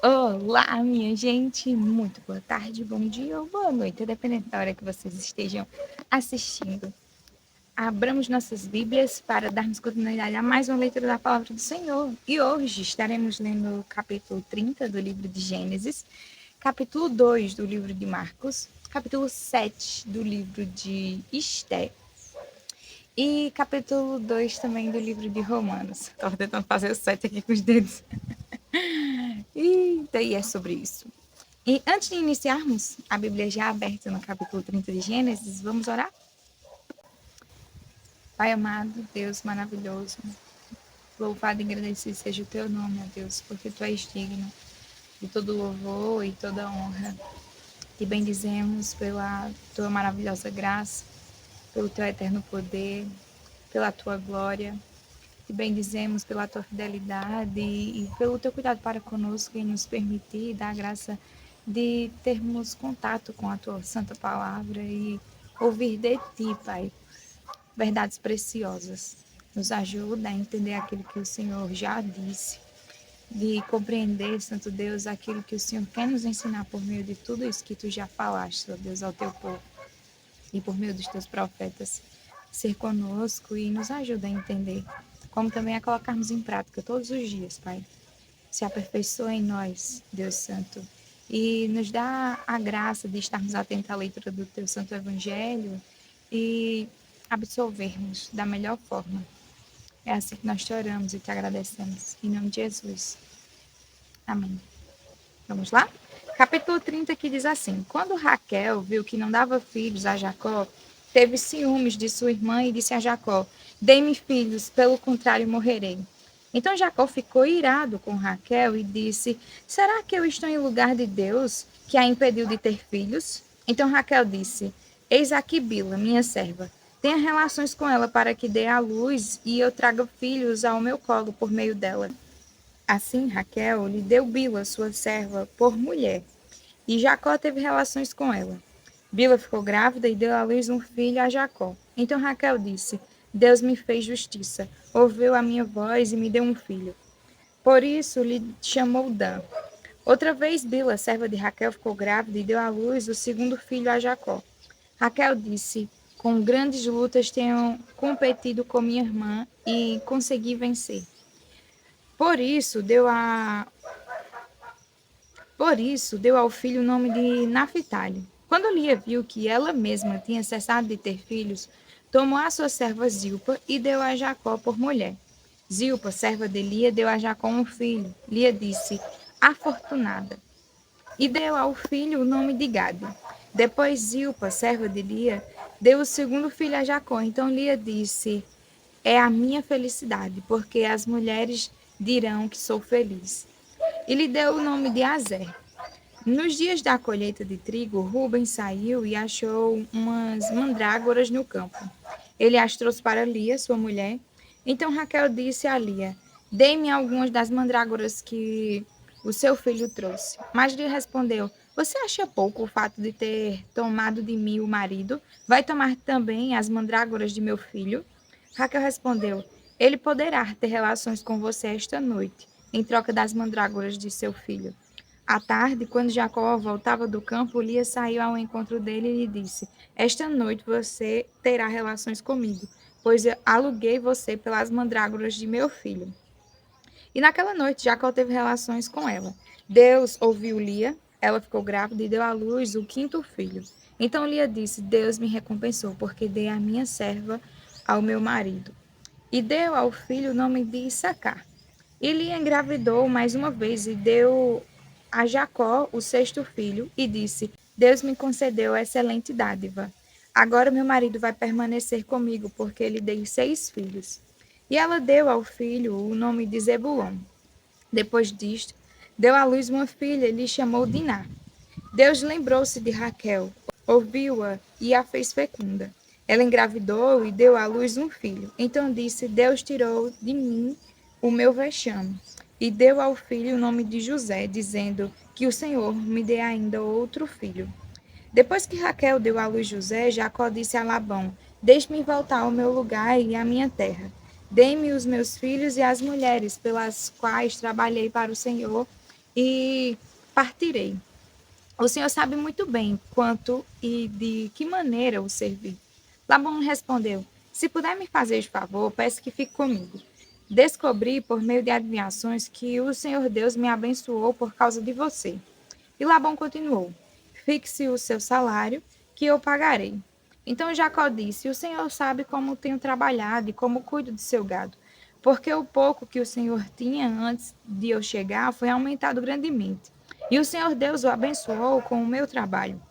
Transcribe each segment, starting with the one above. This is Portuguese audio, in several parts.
Olá, minha gente! Muito boa tarde, bom dia ou boa noite, dependendo da hora que vocês estejam assistindo. Abramos nossas Bíblias para darmos continuidade a mais uma leitura da Palavra do Senhor. E hoje estaremos lendo o capítulo 30 do livro de Gênesis, capítulo 2 do livro de Marcos, capítulo 7 do livro de Esté e capítulo 2 também do livro de Romanos. Estava tentando fazer o 7 aqui com os dedos. E daí é sobre isso. E antes de iniciarmos, a Bíblia já aberta no capítulo 30 de Gênesis, vamos orar? Pai amado, Deus maravilhoso, louvado e agradecido seja o teu nome, ó Deus, porque tu és digno de todo louvor e toda honra. Te bendizemos pela tua maravilhosa graça, pelo teu eterno poder, pela tua glória. Te bendizemos pela tua fidelidade e pelo teu cuidado para conosco e nos permitir dar a graça de termos contato com a tua santa palavra e ouvir de ti, Pai, verdades preciosas. Nos ajuda a entender aquilo que o Senhor já disse, de compreender, Santo Deus, aquilo que o Senhor quer nos ensinar por meio de tudo isso que tu já falaste, ó Deus, ao teu povo e por meio dos teus profetas. Ser conosco e nos ajuda a entender, como também a colocarmos em prática todos os dias, Pai. Se aperfeiçoa em nós, Deus Santo, e nos dá a graça de estarmos atentos à leitura do teu Santo Evangelho e absolvermos da melhor forma. É assim que nós te oramos e te agradecemos. Em nome de Jesus. Amém. Vamos lá? Capítulo 30 que diz assim: Quando Raquel viu que não dava filhos a Jacó, teve ciúmes de sua irmã e disse a Jacó: Dê-me filhos, pelo contrário morrerei. Então Jacó ficou irado com Raquel e disse: Será que eu estou em lugar de Deus, que a impediu de ter filhos? Então Raquel disse: Eis aqui Bila, minha serva. Tenha relações com ela para que dê à luz e eu traga filhos ao meu colo por meio dela. Assim Raquel lhe deu Bila, sua serva, por mulher, e Jacó teve relações com ela. Bila ficou grávida e deu à luz um filho a Jacó. Então Raquel disse: Deus me fez justiça, ouviu a minha voz e me deu um filho. Por isso lhe chamou Dan. Outra vez Bila, serva de Raquel, ficou grávida e deu à luz o segundo filho a Jacó. Raquel disse: Com grandes lutas tenho competido com minha irmã e consegui vencer. Por isso deu a Por isso, deu ao filho o nome de Naphtali. Quando Lia viu que ela mesma tinha cessado de ter filhos, tomou a sua serva Zilpa e deu a Jacó por mulher. Zilpa, serva de Lia, deu a Jacó um filho. Lia disse, afortunada, e deu ao filho o nome de Gade. Depois Zilpa, serva de Lia, deu o segundo filho a Jacó. Então Lia disse, é a minha felicidade, porque as mulheres dirão que sou feliz. E lhe deu o nome de Azer. Nos dias da colheita de trigo, Rubem saiu e achou umas mandrágoras no campo. Ele as trouxe para Lia, sua mulher. Então Raquel disse a Lia: Dê-me algumas das mandrágoras que o seu filho trouxe. Mas lhe respondeu: Você acha pouco o fato de ter tomado de mim o marido? Vai tomar também as mandrágoras de meu filho? Raquel respondeu: Ele poderá ter relações com você esta noite, em troca das mandrágoras de seu filho. À tarde, quando Jacó voltava do campo, Lia saiu ao encontro dele e lhe disse: Esta noite você terá relações comigo, pois eu aluguei você pelas mandrágoras de meu filho. E naquela noite, Jacó teve relações com ela. Deus ouviu Lia, ela ficou grávida e deu à luz o quinto filho. Então Lia disse: Deus me recompensou, porque dei a minha serva ao meu marido. E deu ao filho o nome de Issacar. E Lia engravidou mais uma vez e deu a Jacó o sexto filho e disse: Deus me concedeu excelente dádiva. Agora meu marido vai permanecer comigo, porque lhe dei 6 filhos. E ela deu ao filho o nome de Zebulon. Depois disto, deu à luz uma filha e lhe chamou Diná. Deus lembrou-se de Raquel, ouviu-a e a fez fecunda. Ela engravidou e deu à luz um filho. Então disse: Deus tirou de mim o meu vexame. E deu ao filho o nome de José, dizendo: Que o Senhor me dê ainda outro filho. Depois que Raquel deu à luz José, Jacó disse a Labão: Deixe-me voltar ao meu lugar e à minha terra. Dê-me os meus filhos e as mulheres pelas quais trabalhei para o Senhor e partirei. O Senhor sabe muito bem quanto e de que maneira o servir. Labão respondeu: Se puder me fazer este favor, peço que fique comigo. Descobri por meio de adivinhações que o Senhor Deus me abençoou por causa de você. E Labão continuou: Fixe o seu salário, que eu pagarei. Então Jacó disse: O Senhor sabe como tenho trabalhado e como cuido de seu gado, porque o pouco que o Senhor tinha antes de eu chegar foi aumentado grandemente. E o Senhor Deus o abençoou com o meu trabalho.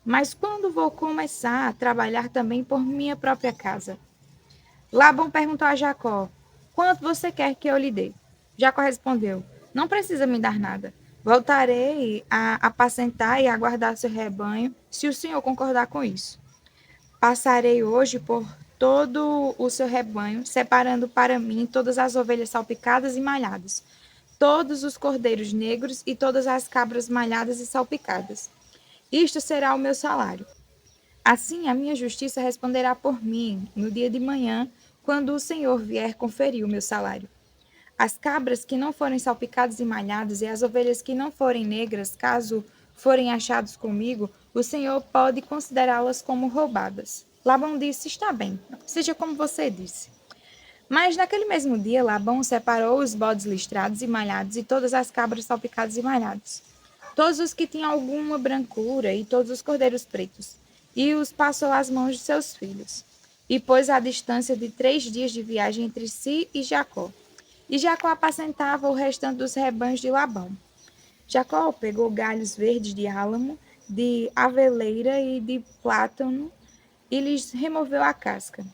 Mas quando vou começar a trabalhar também por minha própria casa? Labão perguntou a Jacó: Quanto você quer que eu lhe dê? Jacó respondeu: Não precisa me dar nada. Voltarei a apacentar e a guardar seu rebanho, se o senhor concordar com isso. Passarei hoje por todo o seu rebanho, separando para mim todas as ovelhas salpicadas e malhadas, todos os cordeiros negros e todas as cabras malhadas e salpicadas. Isto será o meu salário. Assim a minha justiça responderá por mim no dia de manhã, quando o Senhor vier conferir o meu salário. As cabras que não forem salpicadas e malhadas e as ovelhas que não forem negras, caso forem achados comigo, o Senhor pode considerá-las como roubadas. Labão disse: Está bem, seja como você disse. Mas naquele mesmo dia, Labão separou os bodes listrados e malhados e todas as cabras salpicadas e malhadas, todos os que tinham alguma brancura e todos os cordeiros pretos, e os passou às mãos de seus filhos, e pôs a distância de 3 dias de viagem entre si e Jacó. E Jacó apacentava o restante dos rebanhos de Labão. Jacó pegou galhos verdes de álamo, de aveleira e de plátano e lhes removeu a casca,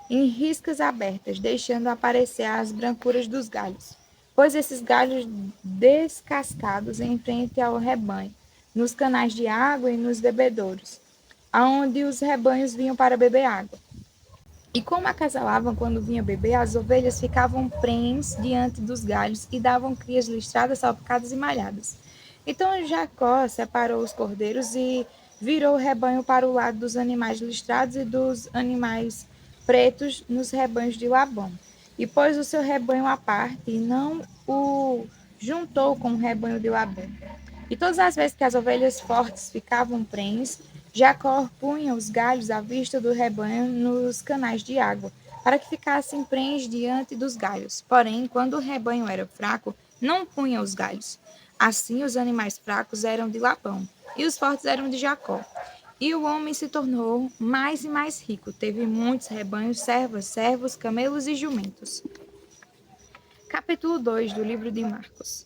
em riscas abertas, deixando aparecer as brancuras dos galhos. Pôs esses galhos descascados em frente ao rebanho, nos canais de água e nos bebedouros, aonde os rebanhos vinham para beber água. E como acasalavam quando vinha beber, as ovelhas ficavam prenhes diante dos galhos e davam crias listradas, salpicadas e malhadas. Então Jacó separou os cordeiros e virou o rebanho para o lado dos animais listrados e dos animais pretos nos rebanhos de Labão. E pôs o seu rebanho à parte e não o juntou com o rebanho de Labão. E todas as vezes que as ovelhas fortes ficavam prenhes, Jacó punha os galhos à vista do rebanho nos canais de água, para que ficassem prenhes diante dos galhos. Porém, quando o rebanho era fraco, não punha os galhos. Assim, os animais fracos eram de Labão, e os fortes eram de Jacó. E o homem se tornou mais e mais rico. Teve muitos rebanhos, servas, servos, camelos e jumentos. Capítulo 2 do livro de Marcos.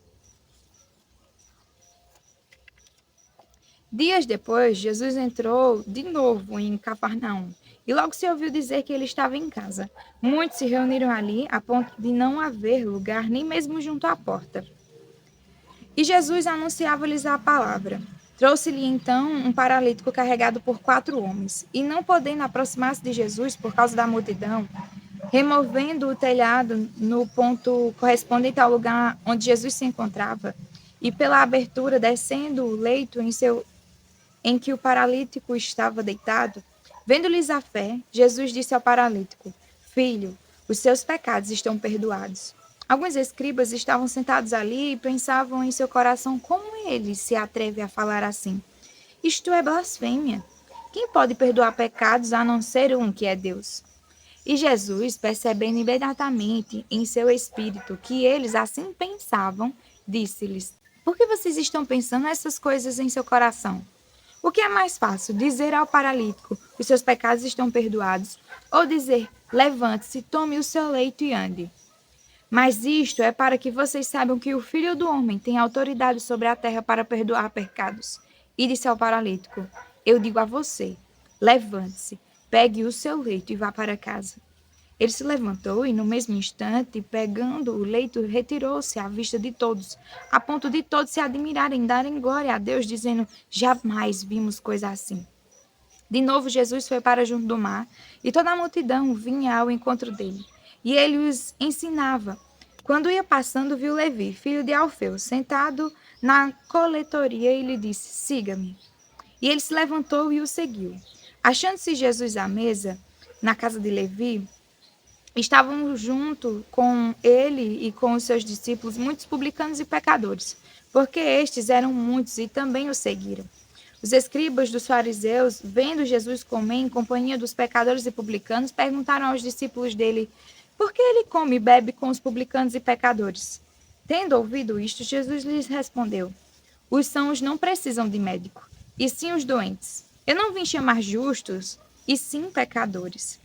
Dias depois, Jesus entrou de novo em Cafarnaum e logo se ouviu dizer que ele estava em casa. Muitos se reuniram ali a ponto de não haver lugar nem mesmo junto à porta. E Jesus anunciava-lhes a palavra. Trouxe-lhe então um paralítico carregado por 4 homens, e não podendo aproximar-se de Jesus por causa da multidão, removendo o telhado no ponto correspondente ao lugar onde Jesus se encontrava, e pela abertura descendo o leito em que o paralítico estava deitado, vendo-lhes a fé, Jesus disse ao paralítico: Filho, os seus pecados estão perdoados. Alguns escribas estavam sentados ali e pensavam em seu coração como ele se atreve a falar assim. Isto é blasfêmia. Quem pode perdoar pecados a não ser um que é Deus? E Jesus, percebendo imediatamente em seu espírito que eles assim pensavam, disse-lhes: Por que vocês estão pensando essas coisas em seu coração? O que é mais fácil, dizer ao paralítico: Os seus pecados estão perdoados, ou dizer: Levante-se, tome o seu leito e ande? Mas isto é para que vocês saibam que o Filho do Homem tem autoridade sobre a terra para perdoar pecados. E disse ao paralítico: Eu digo a você: levante-se, pegue o seu leito e vá para casa. Ele se levantou e, no mesmo instante, pegando o leito, retirou-se à vista de todos, a ponto de todos se admirarem e darem glória a Deus, dizendo: Jamais vimos coisa assim. De novo, Jesus foi para junto do mar, e toda a multidão vinha ao encontro dele. E ele os ensinava. Quando ia passando, viu Levi, filho de Alfeu, sentado na coletoria e lhe disse: Siga-me. E ele se levantou e o seguiu. Achando-se Jesus à mesa, na casa de Levi, Estavam junto com ele e com os seus discípulos muitos publicanos e pecadores, porque estes eram muitos e também o seguiram. Os escribas dos fariseus, vendo Jesus comer em companhia dos pecadores e publicanos, perguntaram aos discípulos dele: por que ele come e bebe com os publicanos e pecadores? Tendo ouvido isto, Jesus lhes respondeu: os sãos não precisam de médico, e sim os doentes. Eu não vim chamar justos, e sim pecadores.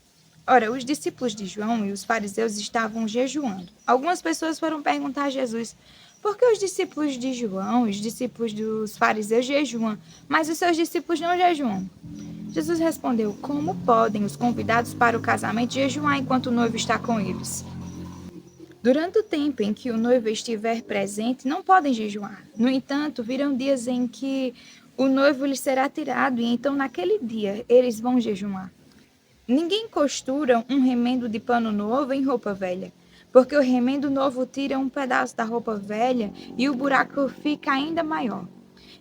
Ora, os discípulos de João e os fariseus estavam jejuando. Algumas pessoas foram perguntar a Jesus: por que os discípulos de João e os discípulos dos fariseus jejuam, mas os seus discípulos não jejuam? Jesus respondeu: como podem os convidados para o casamento jejuar enquanto o noivo está com eles? Durante o tempo em que o noivo estiver presente, não podem jejuar. No entanto, virão dias em que o noivo lhes será tirado, e então naquele dia eles vão jejuar. Ninguém costura um remendo de pano novo em roupa velha, porque o remendo novo tira um pedaço da roupa velha e o buraco fica ainda maior.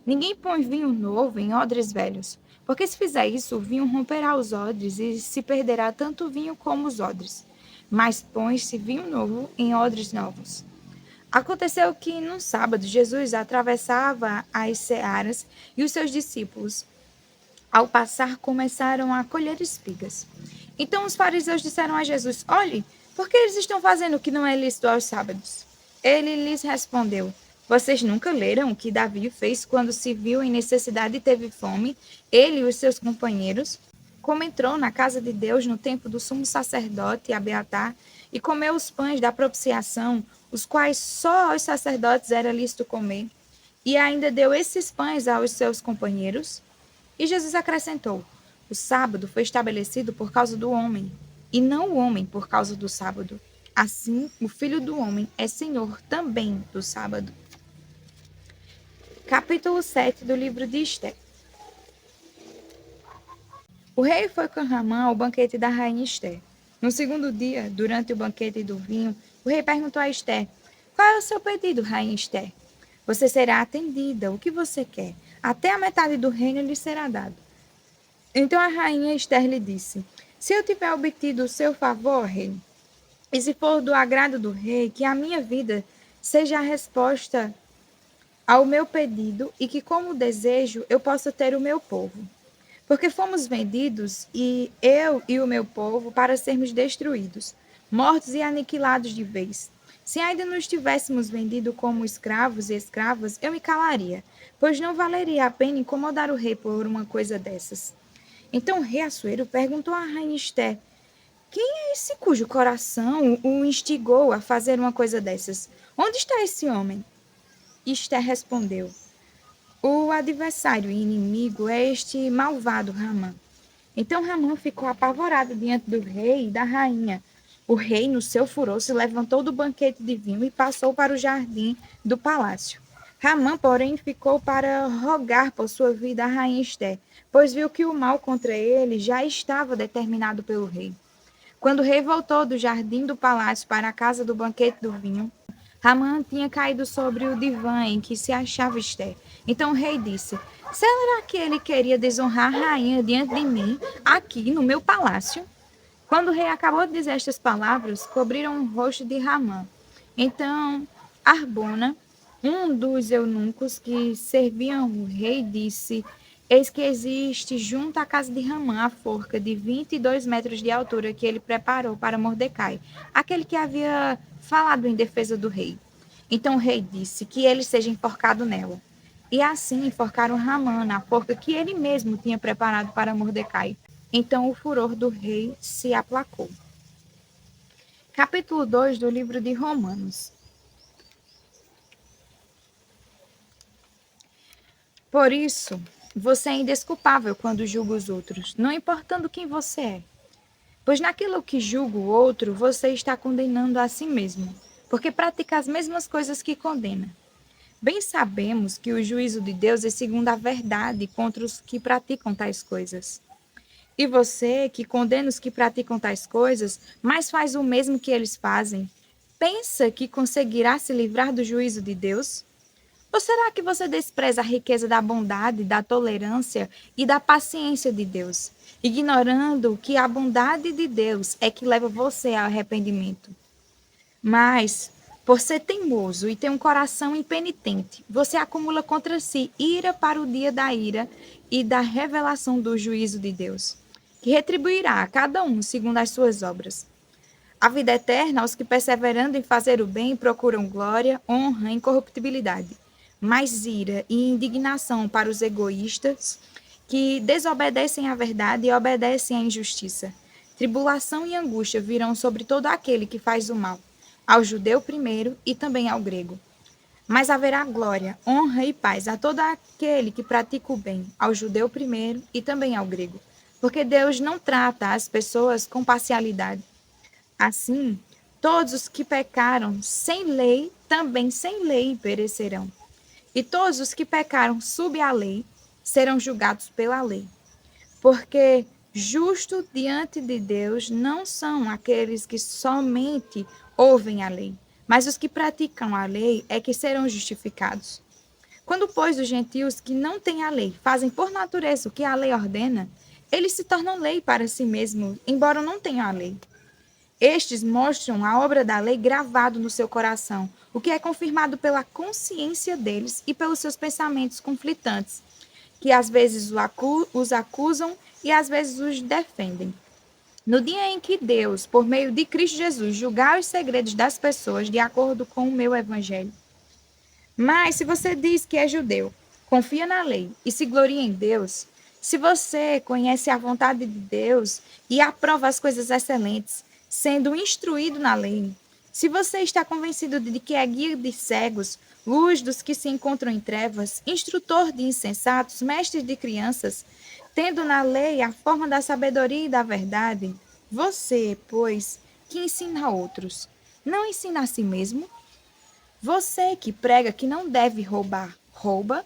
Ninguém põe vinho novo em odres velhos, porque se fizer isso, o vinho romperá os odres e se perderá tanto o vinho como os odres. Mas põe-se vinho novo em odres novos. Aconteceu que, num sábado, Jesus atravessava as searas e os seus discípulos, ao passar, começaram a colher espigas. Então os fariseus disseram a Jesus: olhe, por que eles estão fazendo o que não é lícito aos sábados? Ele lhes respondeu: vocês nunca leram o que Davi fez quando se viu em necessidade e teve fome, ele e os seus companheiros? Como entrou na casa de Deus no tempo do sumo sacerdote Abiatar e comeu os pães da propiciação, os quais só aos sacerdotes era lícito comer, e ainda deu esses pães aos seus companheiros? E Jesus acrescentou: o sábado foi estabelecido por causa do homem, e não o homem por causa do sábado. Assim, o Filho do Homem é Senhor também do sábado. Capítulo 7 do livro de Esté. O rei foi com Ramã ao banquete da rainha Esté. No segundo dia, durante o banquete do vinho, o rei perguntou a Esté: qual é o seu pedido, rainha Esté? Você será atendida, o que você quer? Até a metade do reino lhe será dado. Então a rainha Esther lhe disse: se eu tiver obtido o seu favor, rei, e se for do agrado do rei, que a minha vida seja a resposta ao meu pedido e que, como desejo, eu possa ter o meu povo. Porque fomos vendidos, e eu e o meu povo, para sermos destruídos, mortos e aniquilados de vez. Se ainda não estivéssemos vendidos como escravos e escravas, eu me calaria, pois não valeria a pena incomodar o rei por uma coisa dessas. Então o rei Assuero perguntou à rainha Esté: quem é esse cujo coração o instigou a fazer uma coisa dessas? Onde está esse homem? Esté respondeu: o adversário e inimigo é este malvado Ramã. Então Ramã ficou apavorado diante do rei e da rainha. O rei, no seu furor, se levantou do banquete de vinho e passou para o jardim do palácio. Ramã, porém, ficou para rogar por sua vida à rainha Esté, pois viu que o mal contra ele já estava determinado pelo rei. Quando o rei voltou do jardim do palácio para a casa do banquete do vinho, Ramã tinha caído sobre o divã em que se achava Esté. Então o rei disse: será que ele queria desonrar a rainha diante de mim, aqui no meu palácio? Quando o rei acabou de dizer estas palavras, cobriram o rosto de Ramã. Então Arbona, um dos eunucos que serviam o rei, disse: eis que existe junto à casa de Ramã a forca de 22 metros de altura que ele preparou para Mordecai, aquele que havia falado em defesa do rei. Então o rei disse que ele seja enforcado nela. E assim enforcaram Ramã na forca que ele mesmo tinha preparado para Mordecai. Então o furor do rei se aplacou. Capítulo 2 do livro de Romanos. Por isso, você é indesculpável quando julga os outros, não importando quem você é. Pois naquilo que julga o outro, você está condenando a si mesmo, porque pratica as mesmas coisas que condena. Bem sabemos que o juízo de Deus é segundo a verdade contra os que praticam tais coisas. E você, que condena os que praticam tais coisas, mas faz o mesmo que eles fazem, pensa que conseguirá se livrar do juízo de Deus? Ou será que você despreza a riqueza da bondade, da tolerância e da paciência de Deus, ignorando que a bondade de Deus é que leva você ao arrependimento? Mas, por ser teimoso e ter um coração impenitente, você acumula contra si ira para o dia da ira e da revelação do juízo de Deus, que retribuirá a cada um segundo as suas obras. A vida eterna aos que, perseverando em fazer o bem, procuram glória, honra e incorruptibilidade, mas ira e indignação para os egoístas que desobedecem à verdade e obedecem à injustiça. Tribulação e angústia virão sobre todo aquele que faz o mal, ao judeu primeiro e também ao grego. Mas haverá glória, honra e paz a todo aquele que pratica o bem, ao judeu primeiro e também ao grego, porque Deus não trata as pessoas com parcialidade. Assim, todos os que pecaram sem lei, também sem lei perecerão. E todos os que pecaram sob a lei serão julgados pela lei. Porque justo diante de Deus não são aqueles que somente ouvem a lei, mas os que praticam a lei é que serão justificados. Quando, pois, os gentios que não têm a lei fazem por natureza o que a lei ordena, eles se tornam lei para si mesmos, embora não tenham a lei. Estes mostram a obra da lei gravado no seu coração, o que é confirmado pela consciência deles e pelos seus pensamentos conflitantes, que às vezes os acusam e às vezes os defendem. No dia em que Deus, por meio de Cristo Jesus, julgar os segredos das pessoas de acordo com o meu evangelho. Mas se você diz que é judeu, confia na lei e se gloria em Deus, se você conhece a vontade de Deus e aprova as coisas excelentes, sendo instruído na lei, se você está convencido de que é guia de cegos, luz dos que se encontram em trevas, instrutor de insensatos, mestre de crianças, tendo na lei a forma da sabedoria e da verdade, você, pois, que ensina a outros, não ensina a si mesmo? Você que prega que não deve roubar, rouba?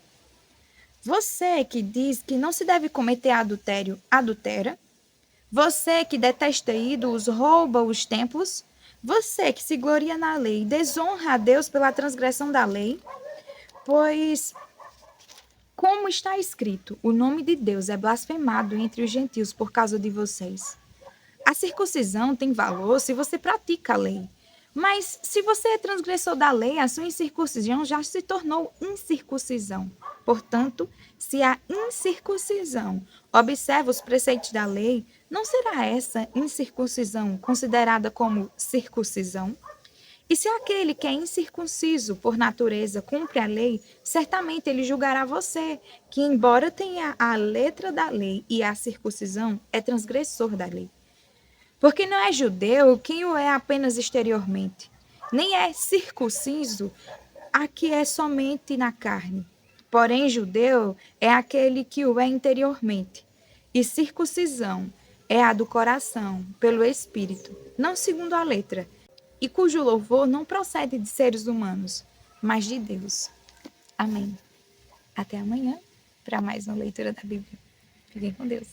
Você que diz que não se deve cometer adultério, adultera? Você que detesta ídolos, rouba os templos? Você que se gloria na lei, desonra a Deus pela transgressão da lei? Pois, como está escrito, o nome de Deus é blasfemado entre os gentios por causa de vocês. A circuncisão tem valor se você pratica a lei. Mas se você é transgressor da lei, a sua incircuncisão já se tornou incircuncisão. Portanto, se a incircuncisão observa os preceitos da lei, não será essa incircuncisão considerada como circuncisão? E se aquele que é incircunciso por natureza cumpre a lei, certamente ele julgará você, que embora tenha a letra da lei e a circuncisão, é transgressor da lei. Porque não é judeu quem o é apenas exteriormente, nem é circunciso a que é somente na carne. Porém, judeu é aquele que o é interiormente, e circuncisão é a do coração, pelo Espírito, não segundo a letra, e cujo louvor não procede de seres humanos, mas de Deus. Amém. Até amanhã para mais uma leitura da Bíblia. Fiquem com Deus.